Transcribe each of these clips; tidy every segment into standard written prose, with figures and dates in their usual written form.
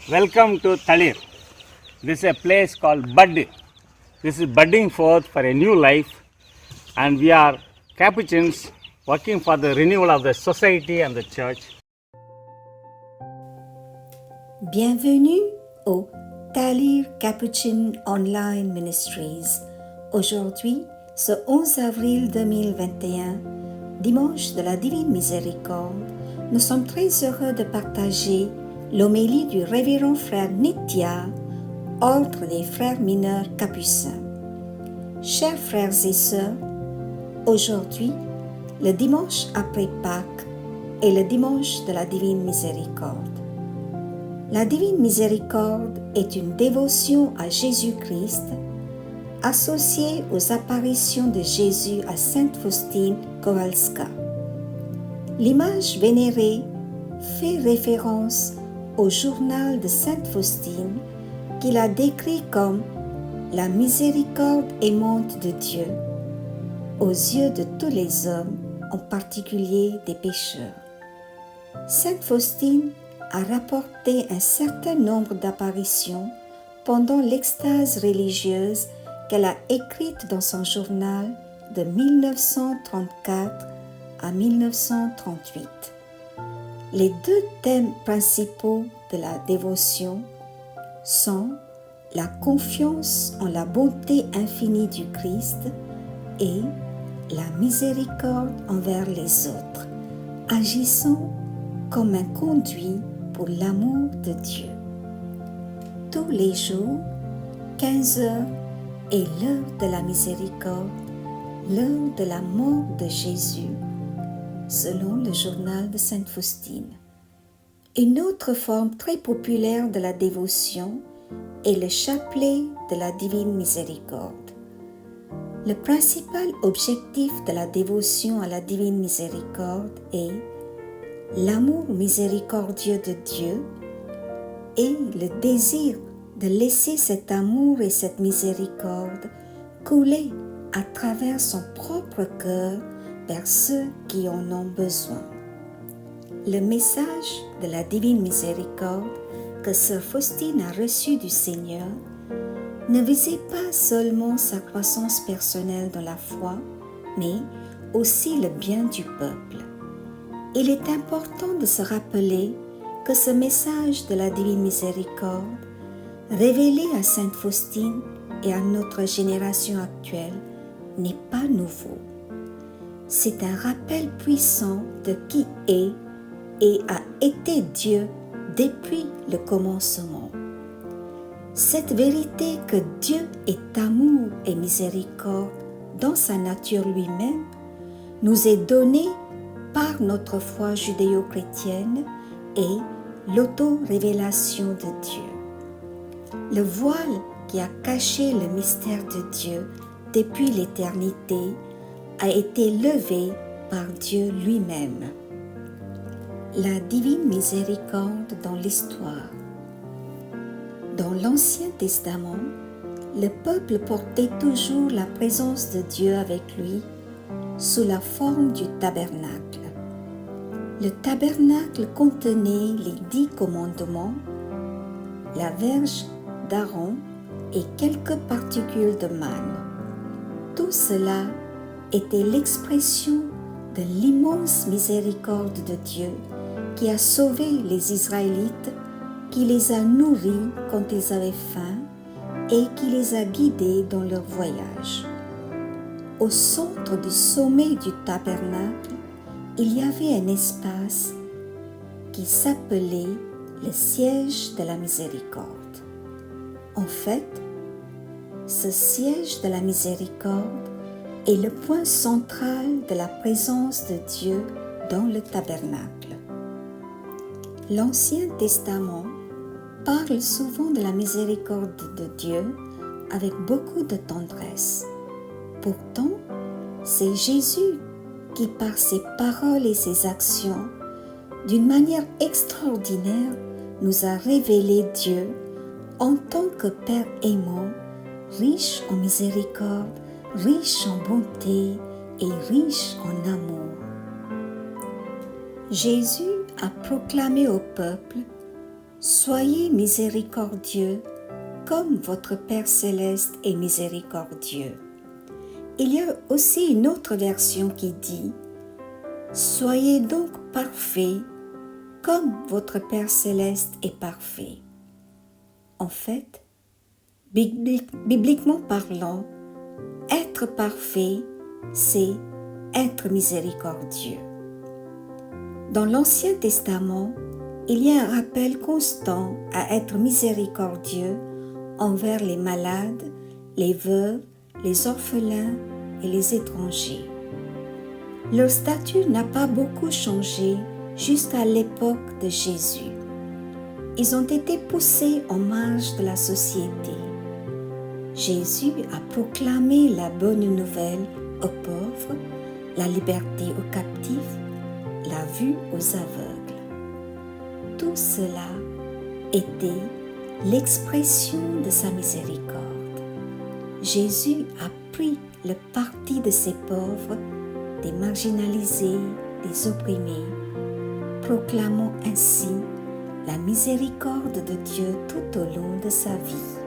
Welcome to Talir. This is a place called Bud. This is budding forth for a new life, and we are Capuchins working for the renewal of the society and the church. Bienvenue au Talir Capuchin Online Ministries. Aujourd'hui, ce 11 avril 2021, dimanche de la Divine Miséricorde, nous sommes très heureux de partager l'homélie du révérend frère Nitya, ordre des frères mineurs capucins. Chers frères et sœurs, aujourd'hui, le dimanche après Pâques est le dimanche de la Divine Miséricorde. La Divine Miséricorde est une dévotion à Jésus-Christ associée aux apparitions de Jésus à Sainte Faustine Kowalska. L'image vénérée fait référence au journal de Sainte Faustine qu'il a décrit comme la miséricorde aimante de Dieu aux yeux de tous les hommes, en particulier des pécheurs. Sainte Faustine a rapporté un certain nombre d'apparitions pendant l'extase religieuse qu'elle a écrite dans son journal de 1934 à 1938. Les deux thèmes principaux de la dévotion sont la confiance en la bonté infinie du Christ et la miséricorde envers les autres, agissant comme un conduit pour l'amour de Dieu. Tous les jours, 15 heures est l'heure de la miséricorde, l'heure de la mort de Jésus, selon le journal de Sainte Faustine. Une autre forme très populaire de la dévotion est le chapelet de la Divine Miséricorde. Le principal objectif de la dévotion à la Divine Miséricorde est l'amour miséricordieux de Dieu et le désir de laisser cet amour et cette miséricorde couler à travers son propre cœur vers ceux qui en ont besoin. Le message de la Divine Miséricorde que sœur Faustine a reçu du Seigneur ne visait pas seulement sa croissance personnelle dans la foi, mais aussi le bien du peuple. Il est important de se rappeler que ce message de la Divine Miséricorde, révélé à Sainte Faustine et à notre génération actuelle, n'est pas nouveau. C'est un rappel puissant de qui est et a été Dieu depuis le commencement. Cette vérité que Dieu est amour et miséricorde dans sa nature lui-même nous est donnée par notre foi judéo-chrétienne et l'auto-révélation de Dieu. Le voile qui a caché le mystère de Dieu depuis l'éternité a été levé par Dieu lui-même. La divine miséricorde dans l'histoire. Dans l'Ancien Testament, le peuple portait toujours la présence de Dieu avec lui sous la forme du tabernacle. Le tabernacle contenait les 10 commandements, la verge d'Aaron et quelques particules de manne. Tout cela était l'expression de l'immense miséricorde de Dieu qui a sauvé les Israélites, qui les a nourris quand ils avaient faim et qui les a guidés dans leur voyage. Au centre du sommet du tabernacle, il y avait un espace qui s'appelait le siège de la miséricorde. En fait, ce siège de la miséricorde est le point central de la présence de Dieu dans le tabernacle. L'Ancien Testament parle souvent de la miséricorde de Dieu avec beaucoup de tendresse. Pourtant, c'est Jésus qui, par ses paroles et ses actions, d'une manière extraordinaire, nous a révélé Dieu en tant que Père aimant, riche en miséricorde, riche en bonté et riche en amour. Jésus a proclamé au peuple Soyez miséricordieux comme votre Père céleste est miséricordieux. Il y a aussi une autre version qui dit « Soyez donc parfaits comme votre Père céleste est parfait ». En fait, bibliquement parlant, être parfait, c'est être miséricordieux. Dans l'Ancien Testament, il y a un rappel constant à être miséricordieux envers les malades, les veuves, les orphelins et les étrangers. Leur statut n'a pas beaucoup changé jusqu'à l'époque de Jésus. Ils ont été poussés en marge de la société. Jésus a proclamé la bonne nouvelle aux pauvres, la liberté aux captifs, la vue aux aveugles. Tout cela était l'expression de sa miséricorde. Jésus a pris le parti de ces pauvres, des marginalisés, des opprimés, proclamant ainsi la miséricorde de Dieu tout au long de sa vie.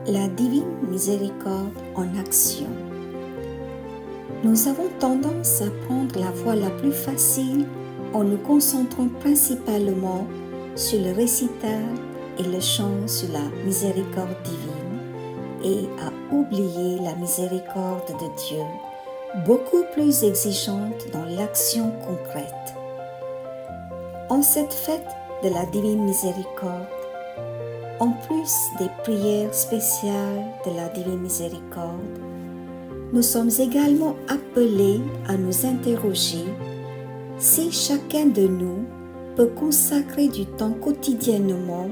La divine miséricorde en action. Nous avons tendance à prendre la voie la plus facile en nous concentrant principalement sur le récital et le chant sur la miséricorde divine et à oublier la miséricorde de Dieu, beaucoup plus exigeante dans l'action concrète. En cette fête de la divine miséricorde, en plus des prières spéciales de la divine miséricorde, nous sommes également appelés à nous interroger si chacun de nous peut consacrer du temps quotidiennement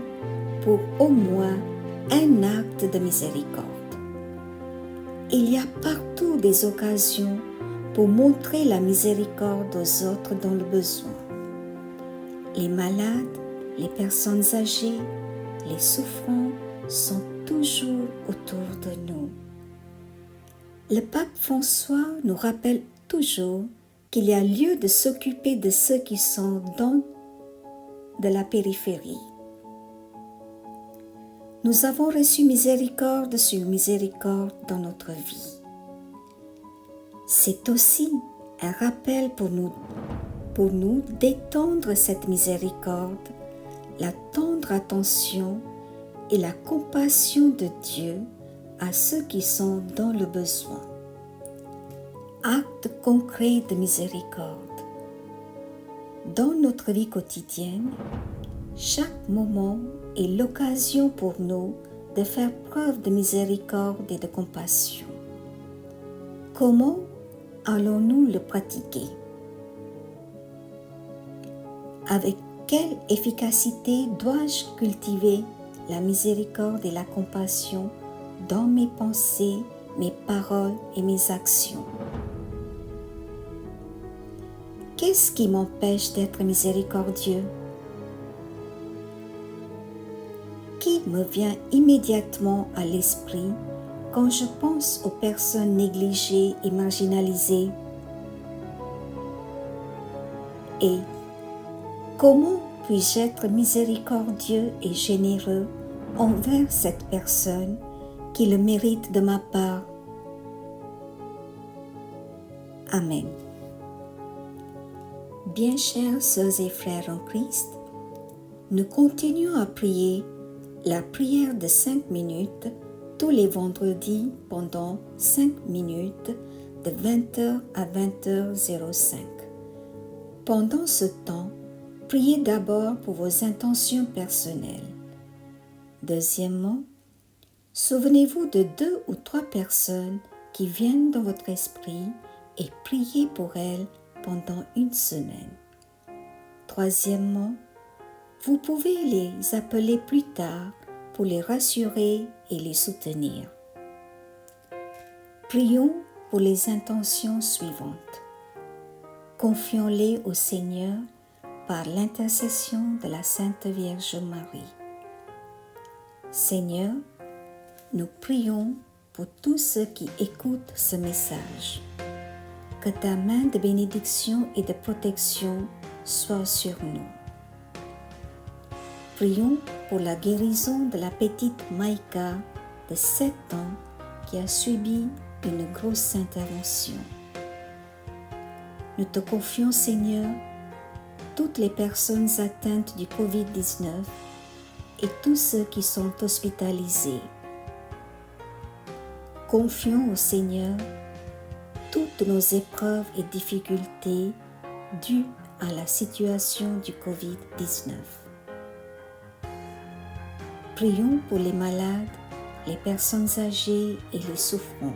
pour au moins un acte de miséricorde. Il y a partout des occasions pour montrer la miséricorde aux autres dans le besoin. Les malades, les personnes âgées, les souffrants sont toujours autour de nous. Le pape François nous rappelle toujours qu'il y a lieu de s'occuper de ceux qui sont de la périphérie. Nous avons reçu miséricorde sur miséricorde dans notre vie. C'est aussi un rappel pour nous d'étendre cette miséricorde, la tendre attention et la compassion de Dieu à ceux qui sont dans le besoin. Acte concret de miséricorde. Dans notre vie quotidienne, chaque moment est l'occasion pour nous de faire preuve de miséricorde et de compassion. Comment allons-nous le pratiquer? Avec quelle efficacité dois-je cultiver la miséricorde et la compassion dans mes pensées, mes paroles et mes actions? Qu'est-ce qui m'empêche d'être miséricordieux? Qui me vient immédiatement à l'esprit quand je pense aux personnes négligées et marginalisées? Et comment puis-je être miséricordieux et généreux envers cette personne qui le mérite de ma part? Amen. Bien chers sœurs et frères en Christ, nous continuons à prier la prière de 5 minutes tous les vendredis pendant 5 minutes de 20h à 20h05. Pendant ce temps, priez d'abord pour vos intentions personnelles. Deuxièmement, souvenez-vous de 2 ou 3 personnes qui viennent dans votre esprit et priez pour elles pendant une semaine. Troisièmement, vous pouvez les appeler plus tard pour les rassurer et les soutenir. Prions pour les intentions suivantes. Confions-les au Seigneur par l'intercession de la Sainte Vierge Marie. Seigneur, nous prions pour tous ceux qui écoutent ce message. Que ta main de bénédiction et de protection soit sur nous. Prions pour la guérison de la petite Maïka de 7 ans qui a subi une grosse intervention. Nous te confions, Seigneur, toutes les personnes atteintes du Covid-19 et tous ceux qui sont hospitalisés. Confions au Seigneur toutes nos épreuves et difficultés dues à la situation du Covid-19. Prions pour les malades, les personnes âgées et les souffrants.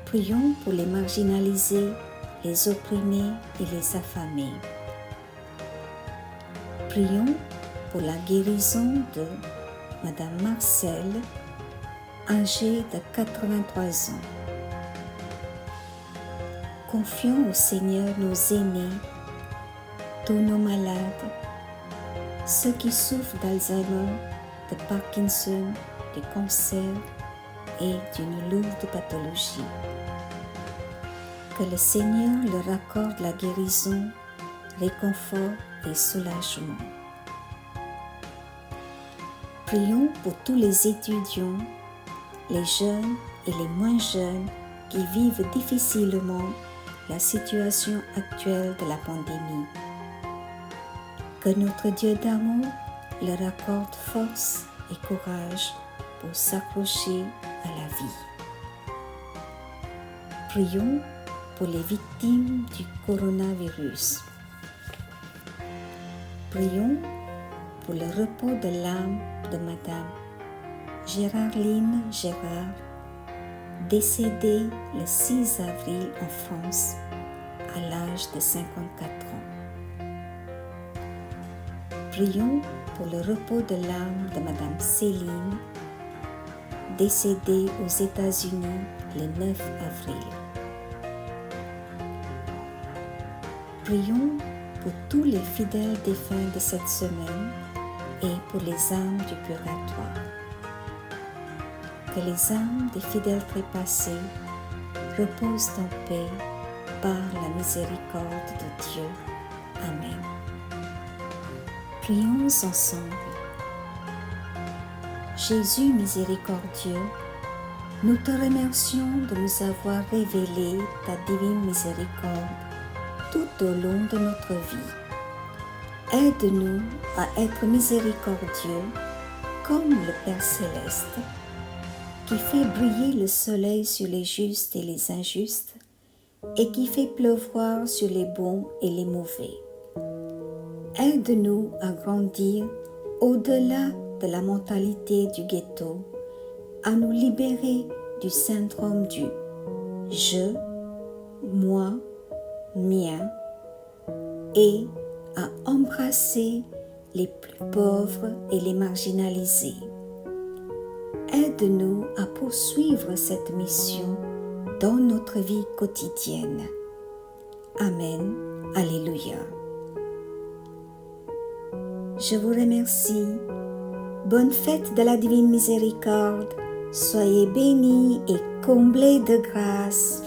Prions pour les marginalisés, les opprimés et les affamés. Prions pour la guérison de Madame Marcel, âgée de 83 ans. Confions au Seigneur nos aînés, tous nos malades, ceux qui souffrent d'Alzheimer, de Parkinson, de cancer et d'une lourde pathologie. Que le Seigneur leur accorde la guérison, réconfort et soulagement. Prions pour tous les étudiants, les jeunes et les moins jeunes qui vivent difficilement la situation actuelle de la pandémie. Que notre Dieu d'amour leur accorde force et courage pour s'accrocher à la vie. Prions pour les victimes du coronavirus. Prions pour le repos de l'âme de Madame Gérardine Gérard, décédée le 6 avril en France à l'âge de 54 ans. Prions pour le repos de l'âme de Madame Céline, décédée aux États-Unis le 9 avril. Prions pour tous les fidèles défunts de cette semaine et pour les âmes du purgatoire. Que les âmes des fidèles trépassés reposent en paix par la miséricorde de Dieu. Amen. Prions ensemble. Jésus miséricordieux, nous te remercions de nous avoir révélé ta divine miséricorde tout au long de notre vie. Aide-nous à être miséricordieux comme le Père Céleste, qui fait briller le soleil sur les justes et les injustes, et qui fait pleuvoir sur les bons et les mauvais. Aide-nous à grandir au-delà de la mentalité du ghetto, à nous libérer du syndrome du « je », « moi », « mien » et à embrasser les plus pauvres et les marginalisés. Aide-nous à poursuivre cette mission dans notre vie quotidienne. Amen. Alléluia. Je vous remercie. Bonne fête de la Divine Miséricorde. Soyez bénis et comblés de grâce.